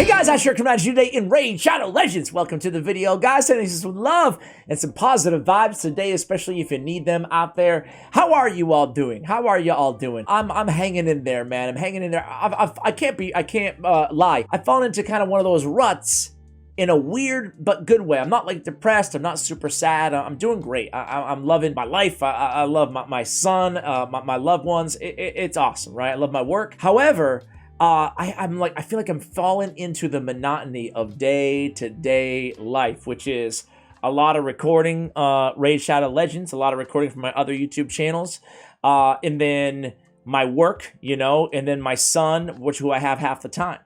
Guys, I sure come at you today in Raid Shadow Legends. Welcome to the video, guys. Sending this with love and some positive vibes today, especially if you need them out there. How are you all doing? How are you all doing? I'm hanging in there, man. I'm hanging in there. I can't lie. I've fallen into kind of one of those ruts in a weird but good way. I'm not like depressed. I'm not super sad. I'm doing great. I'm loving my life. I love my son, my loved ones. It's awesome, right? I love my work. However, I feel like I'm falling into the monotony of day-to-day life, which is a lot of recording Raid Shadow Legends, a lot of recording from my other YouTube channels, and then my work, you know, and then my son, who I have half the time.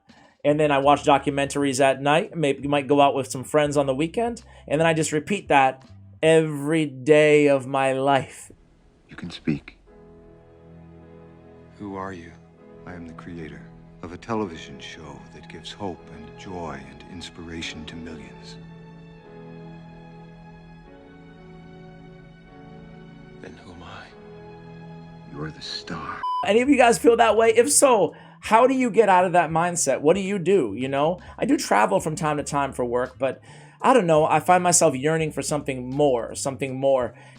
And then I watch documentaries at night, maybe might go out with some friends on the weekend, and then I just repeat that every day of my life. You can speak. Who are you? I am the creator of a television show that gives hope and joy and inspiration to millions. Then who am I? You're the star. Any of you guys feel that way? If so, how do you get out of that mindset? What do? You know, I do travel from time to time for work, but I don't know. I find myself yearning for something more,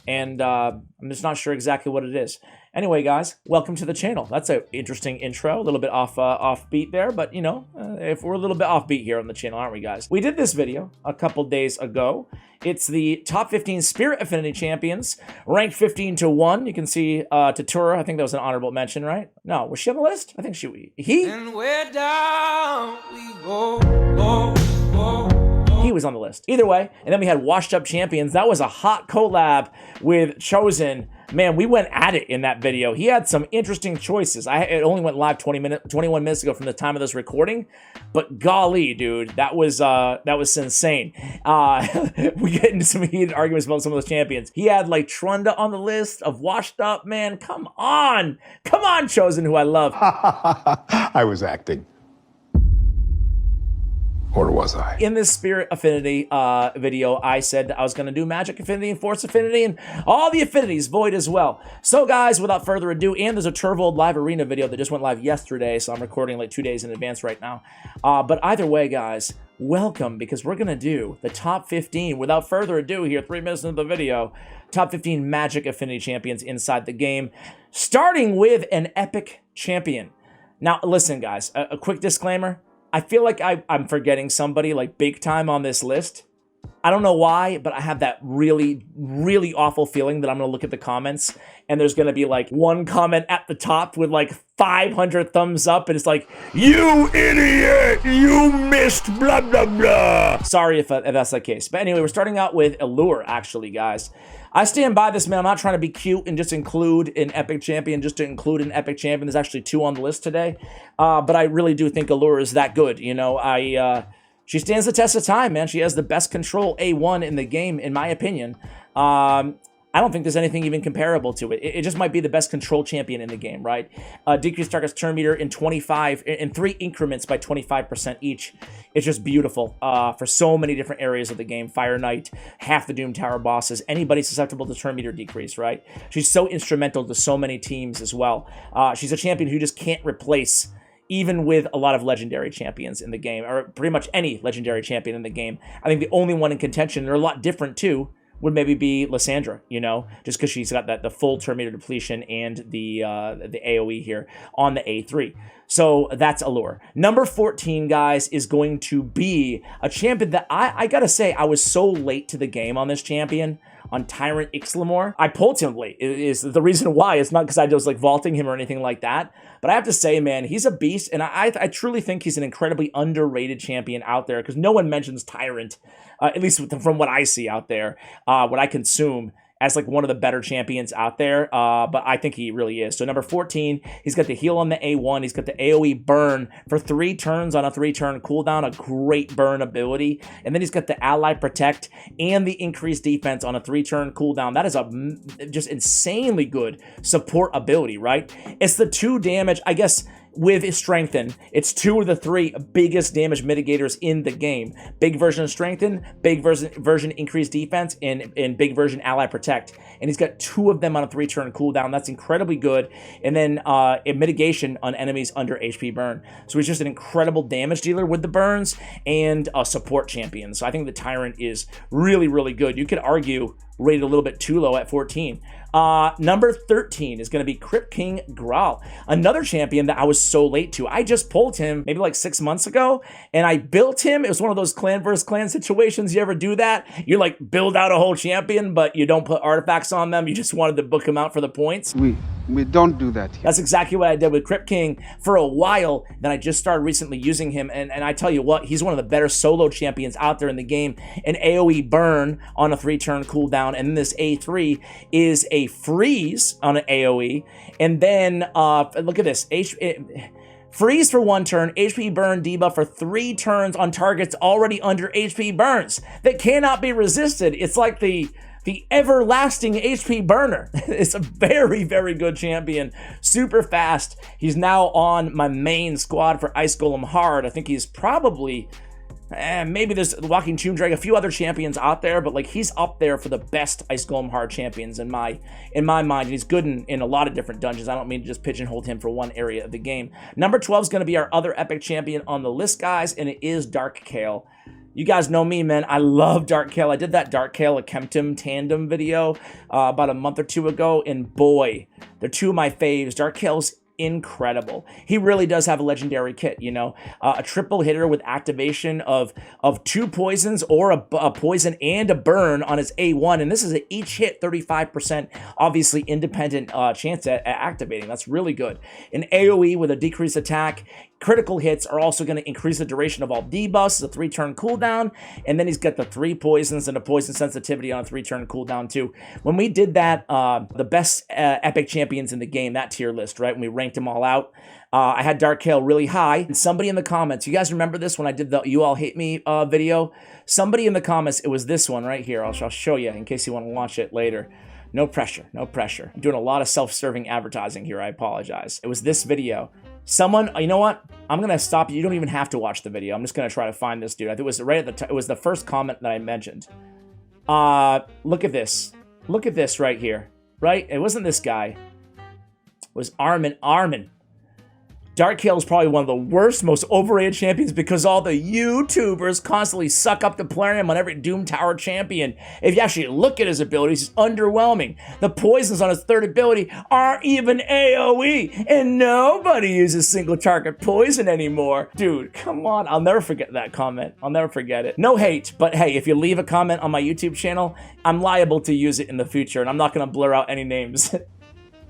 and I'm just not sure exactly what it is. Anyway, guys, welcome to the channel. That's an interesting intro, a little bit off beat there, but you know, if we're a little bit off beat here on the channel, aren't we, guys? We did this video a couple days ago. It's the top 15 Spirit Affinity champions, ranked 15 to 1. You can see Tatura. I think that was an honorable mention, right? No, was she on the list? I think he. And where down we go. He was on the list. Either way, and then we had Washed Up Champions. That was a hot collab with Chosen. Man, we went at it in that video. He had some interesting choices. It only went live 21 minutes ago from the time of this recording, but golly, dude, that was insane. We get into some heated arguments about some of those champions. He had like Trunda on the list of Washed Up. Man, come on, Chosen, who I love. I was acting. Or was I? In this Spirit Affinity video, I said I was going to do Magic Affinity and Force Affinity and all the affinities, Void as well. So guys, without further ado, and there's a Turvold live arena video that just went live yesterday, so I'm recording like 2 days in advance right now. But either way, guys, welcome, because we're going to do the top 15, without further ado here, 3 minutes into the video, top 15 Magic Affinity champions inside the game, starting with an epic champion. Now, listen, guys, a quick disclaimer. I feel like I'm forgetting somebody like big time on this list. I don't know why, but I have that really, really awful feeling that I'm going to look at the comments and there's going to be like one comment at the top with like 500 thumbs up and it's like, you idiot, you missed blah, blah, blah. Sorry if that's the case. But anyway, we're starting out with Allure, actually, guys. I stand by this, man. I'm not trying to be cute and just include an epic champion just to include an epic champion. There's actually 2 on the list today. But I really do think Allure is that good. You know, she stands the test of time, man. She has the best control A1 in the game, in my opinion. I don't think there's anything even comparable to it. It just might be the best control champion in the game, right? Decrease target's turn meter in 3 increments by 25% each. It's just beautiful for so many different areas of the game. Fire Knight, half the Doom Tower bosses, anybody susceptible to turn meter decrease, right? She's so instrumental to so many teams as well. She's a champion who just can't replace, even with a lot of legendary champions in the game, or pretty much any legendary champion in the game. I think the only one in contention, they're a lot different too, would maybe be Lysandra, you know, just because she's got the full turn meter depletion and the AoE here on the A3. So that's Allure. Number 14, guys, is going to be a champion that I gotta say, I was so late to the game on this champion, on Tyrant Ixlamore. I pulled him late. Is the reason why. It's not because I was like vaulting him or anything like that. But I have to say, man, he's a beast, and I truly think he's an incredibly underrated champion out there because no one mentions Tyrant, at least from what I see out there, what I consume, as like one of the better champions out there, but I think he really is. So number 14, he's got the heal on the A1, he's got the AoE burn for 3 turns on a 3-turn cooldown, a great burn ability, and then he's got the ally protect and the increased defense on a 3-turn cooldown. That is a just insanely good support ability, right? It's the 2 damage, I guess. with Strengthen. It's 2 of the 3 biggest damage mitigators in the game. Big version of Strengthen, big version increased defense, and big version ally protect. And he's got 2 of them on a 3-turn cooldown. That's incredibly good. And then a mitigation on enemies under HP burn. So he's just an incredible damage dealer with the burns and a support champion. So I think the Tyrant is really, really good. You could argue rated a little bit too low at 14. Number 13 is going to be Crypt King Graal, another champion that I was so late to. I just pulled him maybe like 6 months ago, and I built him. It was one of those clan versus clan situations. You ever do that? You like build out a whole champion, but you don't put artifacts on them. You just wanted to book them out for the points. We don't do that here. That's exactly what I did with Crypt King for a while. Then I just started recently using him, and I tell you what, he's one of the better solo champions out there in the game. An AoE burn on a 3-turn cooldown, and then this A3 is a freeze on an AoE, and then look at this, freeze for 1 turn, HP burn debuff for 3 turns on targets already under HP burns that cannot be resisted. It's like the everlasting HP burner. It's a very, very good champion. Super fast. He's now on my main squad for Ice Golem Hard. I think he's probably, maybe there's Walking Tomb Drag, a few other champions out there, but like he's up there for the best Ice Golem Hard champions in my mind. And he's good in a lot of different dungeons. I don't mean to just pigeonhole him for one area of the game. Number 12 is going to be our other epic champion on the list, guys, and it is Dark Kale. You guys know me, man. I love Dark Kale. I did that Dark Kale Akemtum tandem video about a month or 2 ago, and boy, they're 2 of my faves. Dark Kale's incredible. He really does have a legendary kit, you know, a triple hitter with activation of 2 poisons or a poison and a burn on his A1, and this is an each hit 35% obviously independent chance at activating. That's really good. An AoE with a decreased attack. Critical hits are also going to increase the duration of all debuffs, a 3-turn cooldown, and then he's got the 3 poisons and a poison sensitivity on a 3-turn cooldown too. When we did that, the best epic champions in the game, that tier list, right, when we ranked them all out, I had Dark Kale really high, and somebody in the comments, you guys remember this when I did the You All Hate Me video? Somebody in the comments, it was this one right here, I'll show you in case you want to watch it later. No pressure, no pressure. I'm doing a lot of self-serving advertising here, I apologize. It was this video. Someone, you know what? I'm gonna stop you. You don't even have to watch the video. I'm just gonna try to find this dude. I think it was right at the it was the first comment that I mentioned. Look at this. Look at this right here. Right? It wasn't this guy. It was Armin. Dark Kale is probably one of the worst, most overrated champions because all the YouTubers constantly suck up the plarium on every Doom Tower champion. If you actually look at his abilities, he's underwhelming. The poisons on his 3rd ability aren't even AoE, and nobody uses single target poison anymore. Dude, come on. I'll never forget that comment. I'll never forget it. No hate, but hey, if you leave a comment on my YouTube channel, I'm liable to use it in the future, and I'm not going to blur out any names.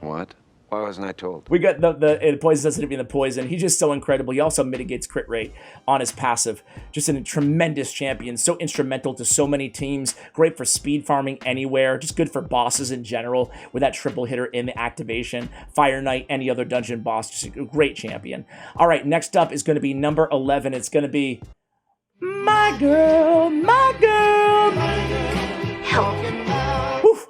What? Why wasn't I told? We got the poison sensitivity and the poison. He's just so incredible. He also mitigates crit rate on his passive. Just a tremendous champion. So instrumental to so many teams. Great for speed farming anywhere. Just good for bosses in general with that triple hitter in the activation. Fire Knight, any other dungeon boss. Just a great champion. All right, next up is going to be number 11. It's going to be my girl, my girl. Help.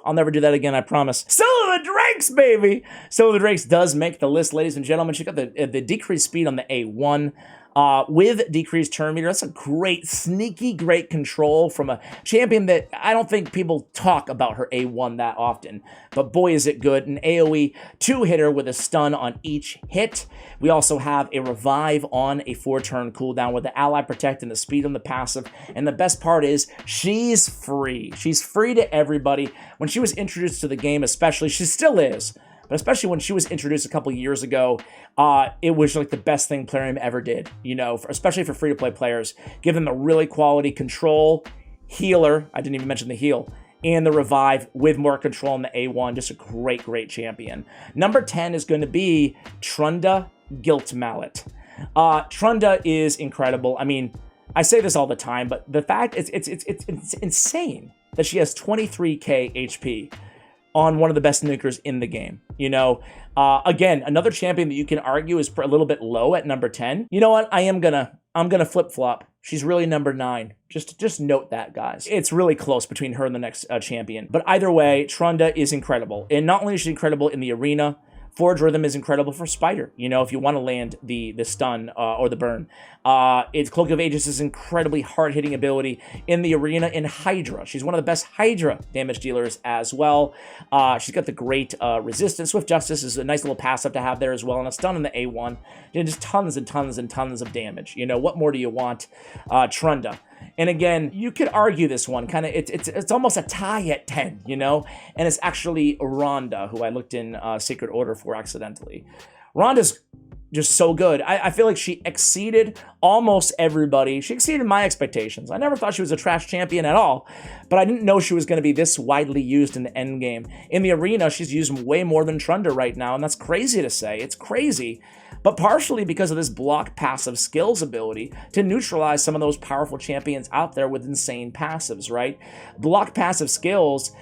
I'll never do that again, I promise. Soul of the Drakes, baby! Soul of the Drakes does make the list, ladies and gentlemen. Check out the decreased speed on the A1 with decreased turn meter. That's a great, sneaky, great control from a champion that I don't think people talk about her A1 that often. But boy, is it good. An AoE 2-hitter with a stun on each hit. We also have a revive on a 4-turn cooldown with the ally protect and the speed on the passive. And the best part is she's free. She's free to everybody. When she was introduced to the game, especially, she still is, but especially when she was introduced a couple years ago, it was like the best thing Plarium ever did, you know, especially for free-to-play players. Give them a really quality control, healer, I didn't even mention the heal, and the revive with more control on the A1. Just a great, great champion. Number 10 is going to be Trunda Guilt Mallet. Trunda is incredible. I mean, I say this all the time, but the fact it's insane that she has 23k HP on one of the best nukers in the game. You know, again, another champion that you can argue is a little bit low at number 10. You know what? I'm gonna flip-flop. She's really number 9. Just note that, guys. It's really close between her and the next champion. But either way, Trunda is incredible. And not only is she incredible in the arena Forge Rhythm is incredible for Spider, you know, if you want to land the stun or the burn. It's Cloak of Aegis is incredibly hard-hitting ability in the arena in Hydra. She's one of the best Hydra damage dealers as well. She's got the great resistance. Swift Justice is a nice little passive to have there as well, and a stun in the A1. And just tons and tons and tons of damage. You know, what more do you want? Trunda. And again, you could argue this one, kind of, it's almost a tie at 10, you know? And it's actually Rhonda, who I looked in Sacred Order for accidentally. Rhonda's just so good. I feel like she exceeded almost everybody. She exceeded my expectations. I never thought she was a trash champion at all, but I didn't know she was going to be this widely used in the end game. In the arena, she's used way more than Trunda right now, and that's crazy to say. It's crazy. But partially because of this block passive skills ability to neutralize some of those powerful champions out there with insane passives, right? Block passive skills,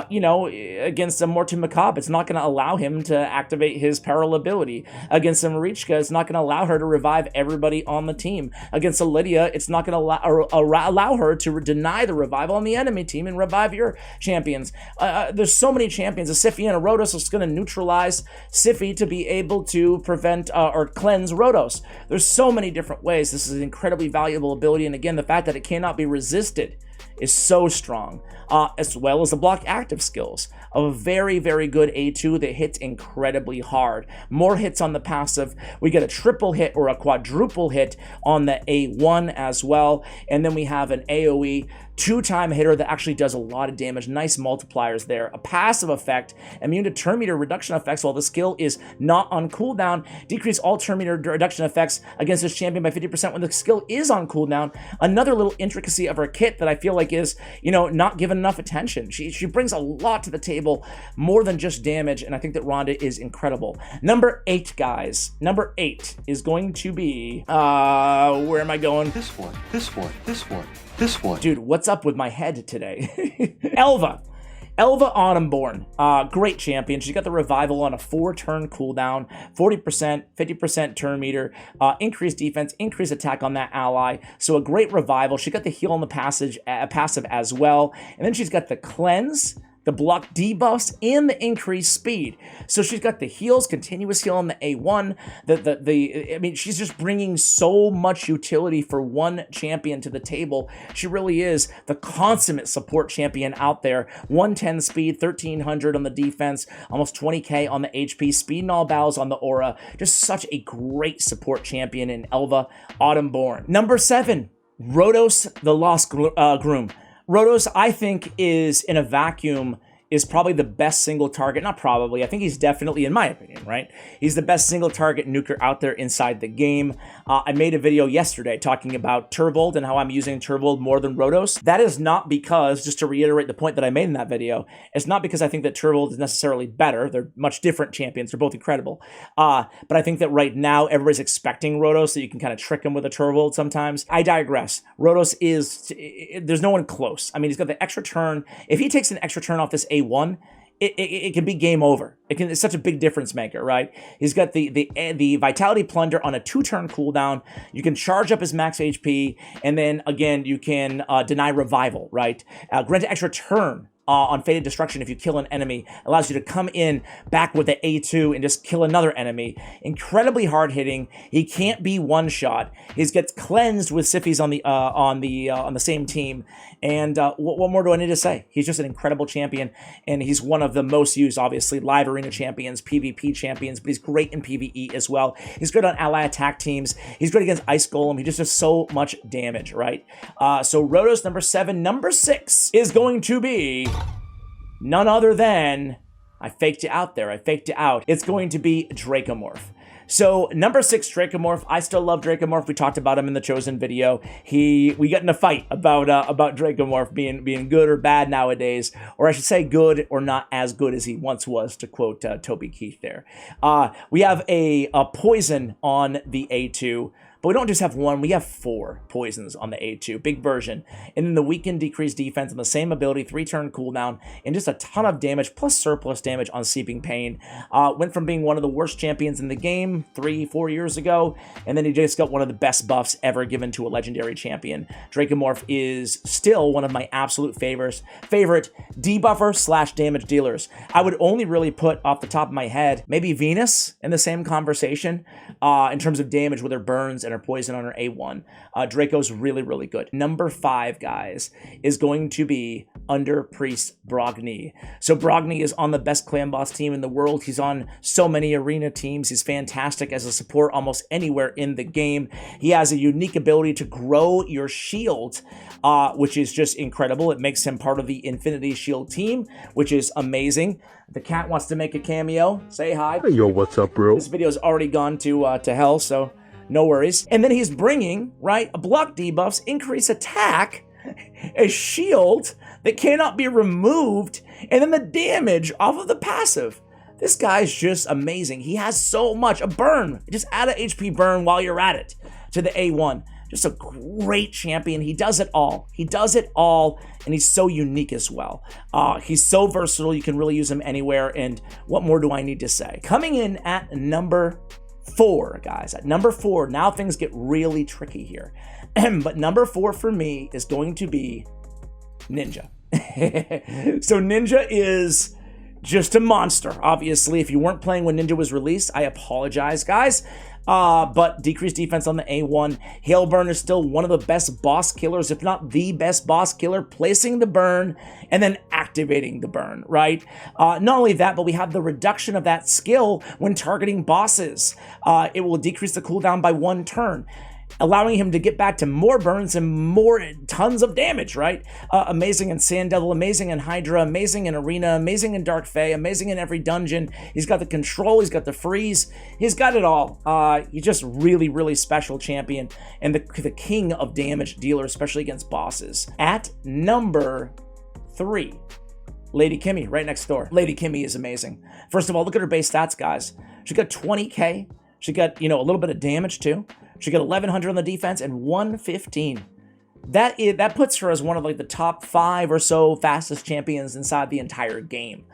you know, against a Morton Macabre, it's not going to allow him to activate his peril ability. Against a Marichka, it's not going to allow her to revive everybody on the team. Against a Lydia, it's not going to allow her to deny the revival on the enemy team and revive your champions. There's so many champions. A Siphi and a Rhodos is going to neutralize Siphi to be able to prevent or cleanse Rhodos. There's so many different ways. This is an incredibly valuable ability, and again, the fact that it cannot be resisted is so strong, as well as the block active skills of a very, very good A2 that hits incredibly hard. More hits on the passive. We get a triple hit or a quadruple hit on the A1 as well, and then we have an AoE two-time hitter that actually does a lot of damage. Nice multipliers there. A passive effect, immune to turn meter reduction effects while the skill is not on cooldown. Decrease all turn meter reduction effects against this champion by 50% when the skill is on cooldown. Another little intricacy of her kit that I feel like is, you know, not given enough attention. She brings a lot to the table, more than just damage, and I think that Rhonda is incredible. Number 8, guys. Number 8 is going to be, where am I going? This one, this one, this one, this one. Dude, what's up with my head today? Elva. Elva Autumnborn, great champion. She's got the revival on a 4-turn cooldown, 40%, 50% turn meter, increased defense, increased attack on that ally. So a great revival. She got the heal on the passive as well. And then she's got the cleanse, the block debuffs, and the increased speed. So she's got the heals, continuous heal on the A1. I mean, she's just bringing so much utility for one champion to the table. She really is the consummate support champion out there. 110 speed, 1300 on the defense, almost 20k on the HP, speed in all battles on the aura. Just such a great support champion in Elva Autumnborn. Number 7, Rhodos the Lost Groom. Rhodos, I think, is in a vacuum, is probably the best single target. Not probably, I think he's definitely, in my opinion, right? He's the best single target nuker out there inside the game. I made a video yesterday talking about Turvold and how I'm using Turvold more than Rhodos. That is not because, just to reiterate the point that I made in that video, it's not because I think that Turvold is necessarily better. They're much different champions. They're both incredible. But I think that right now, everybody's expecting Rhodos, so you can kind of trick him with a Turvold sometimes. I digress. Rhodos is, there's no one close. I mean, he's got the extra turn. If he takes an extra turn off this A1, it can be game over. It's such a big difference maker, right? He's got the Vitality Plunder on a 2-turn cooldown. You can charge up his max HP, and then again you can deny revival, right? Grant an extra turn on Fated Destruction if you kill an enemy. Allows you to come in back with the A2 and just kill another enemy. Incredibly hard hitting. He can't be one shot. He gets cleansed with Siphi's on the same team. And what more do I need to say? He's just an incredible champion, and he's one of the most used, obviously, live arena champions, PvP champions, but he's great in PvE as well. He's good on ally attack teams. He's great against Ice Golem. He just does so much damage, right? So Rhodos, number 7. Number 6 is going to be none other than, I faked it out there. I faked it out. It's going to be Dracomorph. So number 6, Dracomorph. I still love Dracomorph. We talked about him in the Chosen video. We got in a fight about Dracomorph being good or bad nowadays, or I should say good or not as good as he once was, to quote Toby Keith there. We have a poison on the A2. But we don't just have one, we have 4 poisons on the A2, big version. And then the weakened decreased defense and the same ability, 3-turn cooldown, and just a ton of damage, plus surplus damage on Seeping Pain. Went from being one of the worst champions in the game 3-4 years ago, and then he just got one of the best buffs ever given to a legendary champion. Dracomorph is still one of my absolute favorite debuffer / damage dealers. I would only really put off the top of my head maybe Venus in the same conversation in terms of damage with her burns and her poison on her A1. Draco's really, really good. Number 5, guys, is going to be Under Priest Brogni. So Brogni is on the best clan boss team in the world. He's on so many arena teams. He's fantastic as a support almost anywhere in the game. He has a unique ability to grow your shield, which is just incredible. It makes him part of the Infinity Shield team, which is amazing. The cat wants to make a cameo. Say hi. Hey, yo, what's up, bro? This video's already gone to hell, so no worries. And then he's bringing, right, block debuffs, increase attack, a shield that cannot be removed, and then the damage off of the passive. This guy's just amazing. He has so much. A burn. Just add an HP burn while you're at it to the A1. Just a great champion. He does it all. He does it all, and he's so unique as well. He's so versatile. You can really use him anywhere, and what more do I need to say? Coming in at number 4, guys. At number 4, now things get really tricky here. But number 4 for me is going to be Ninja. So Ninja is just a monster, obviously. If you weren't playing when Ninja was released, I apologize, guys. But decreased defense on the A1. Hail Burn is still one of the best boss killers, if not the best boss killer, placing the burn and then activating the burn, right? Not only that, but we have the reduction of that skill when targeting bosses. It will decrease the cooldown by 1 turn, allowing him to get back to more burns and more tons of damage, right? Amazing in Sand Devil, amazing in Hydra, amazing in Arena, amazing in Dark Fae, amazing in every dungeon. He's got the control, he's got the freeze, he's got it all. He's just really, really special champion and the king of damage dealer, especially against bosses. At number 3, Lady Kimmy, right next door. Lady Kimmy is amazing. First of all, look at her base stats, guys. She got 20k. She got, a little bit of damage too. She got 1100 on the defense and 115. That puts her as one of like the top 5 or so fastest champions inside the entire game.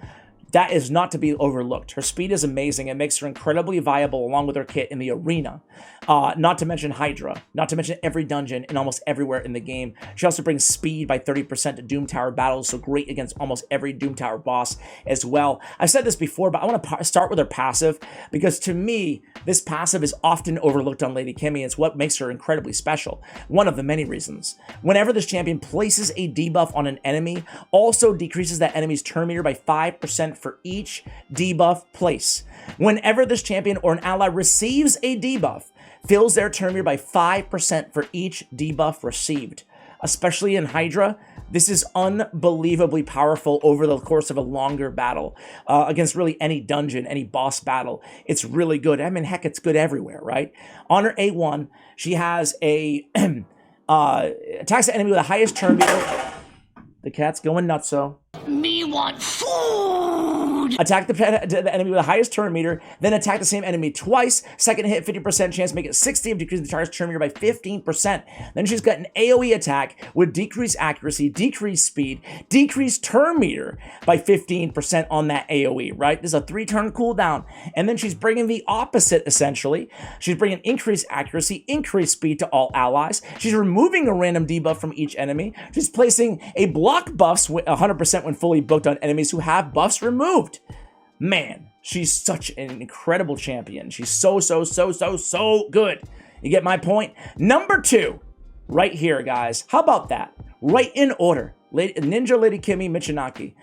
That is not to be overlooked. Her speed is amazing. It makes her incredibly viable along with her kit in the arena. Not to mention Hydra. Not to mention every dungeon and almost everywhere in the game. She also brings speed by 30% to Doom Tower battles, so great against almost every Doom Tower boss as well. I've said this before, but I want to start with her passive because to me, this passive is often overlooked on Lady Kimmy. It's what makes her incredibly special. One of the many reasons. Whenever this champion places a debuff on an enemy, also decreases that enemy's turn meter by 5% for each debuff place. Whenever this champion or an ally receives a debuff, fills their turn meter by 5% for each debuff received. Especially in Hydra, this is unbelievably powerful over the course of a longer battle against really any dungeon, any boss battle. It's really good. I mean, heck, it's good everywhere, right? On her A1, she has a attacks the enemy with the highest turn meter. The cat's going nutso. Me want food! Attack the enemy with the highest turn meter, then attack the same enemy twice. Second hit, 50% chance, make it 60, decrease the target's turn meter by 15%. Then she's got an AoE attack with decreased accuracy, decreased speed, decreased turn meter by 15% on that AoE, right? This is a 3-turn cooldown. And then she's bringing the opposite, essentially. She's bringing increased accuracy, increased speed to all allies. She's removing a random debuff from each enemy. She's placing a block buffs 100% when fully booked on enemies who have buffs removed. Man, she's such an incredible champion. She's so good. You get my point? Number 2, right here, guys. How about that? Right in order. Ninja, Lady Kimmy, Michinaki.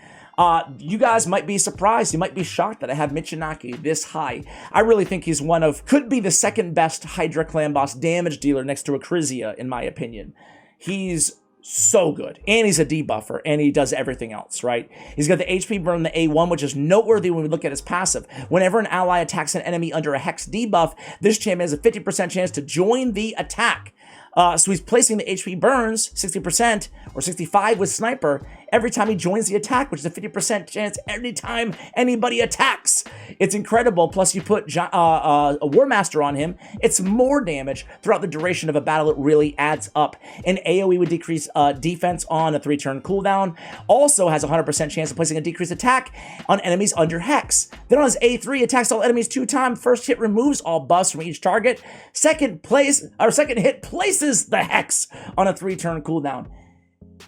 You guys might be surprised. You might be shocked that I have Michinaki this high. I really think he's could be the second best Hydra clan boss damage dealer next to Acrizia, in my opinion. He's so good. And he's a debuffer, and he does everything else, right? He's got the HP burn on the A1, which is noteworthy when we look at his passive. Whenever an ally attacks an enemy under a Hex debuff, this champion has a 50% chance to join the attack. So he's placing the HP burns, 60% or 65 with Sniper, every time he joins the attack, which is a 50% chance every time anybody attacks. It's incredible. Plus, you put a War Master on him, it's more damage throughout the duration of a battle. It really adds up. An AoE would decrease defense on a 3-turn cooldown. Also has a 100% chance of placing a decreased attack on enemies under Hex. Then on his A3, attacks all enemies 2 times. First hit removes all buffs from each target. Second hit places the Hex on a 3-turn cooldown.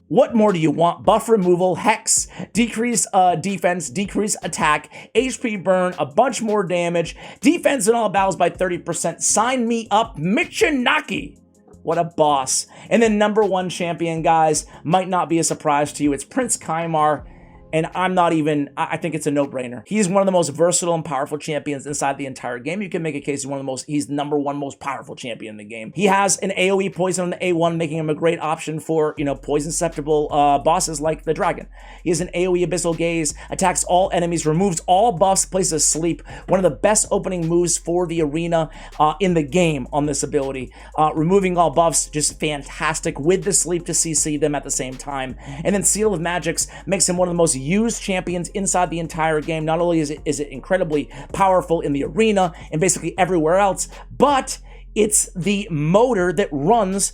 What more do you want? Buff removal, Hex, decrease defense, decrease attack, HP burn, a bunch more damage, defense in all battles by 30%. Sign me up, Michinaki. What a boss. And then number 1 champion, guys, might not be a surprise to you. It's Prince Kaimar. And I think it's a no-brainer. He's one of the most versatile and powerful champions inside the entire game. You can make a case he's number 1 most powerful champion in the game. He has an AoE poison on the A1, making him a great option for, poison susceptible bosses like the dragon. He has an AoE Abyssal Gaze, attacks all enemies, removes all buffs, places a sleep. One of the best opening moves for the arena in the game on this ability. Removing all buffs, just fantastic with the sleep to CC them at the same time. And then Seal of Magics makes him one of the most used champions inside the entire game. Not only is it incredibly powerful in the arena and basically everywhere else, but it's the motor that runs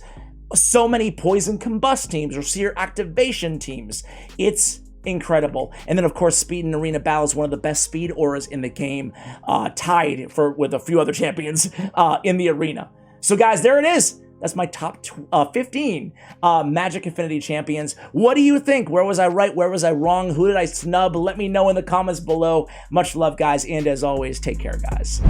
so many poison combust teams or seer activation teams. It's incredible. And then of course speed in arena battles, one of the best speed auras in the game, tied with a few other champions in the arena. So guys, there it is. That's my top 15 Magic Affinity champions. What do you think? Where was I right? Where was I wrong? Who did I snub? Let me know in the comments below. Much love, guys, and as always, take care, guys.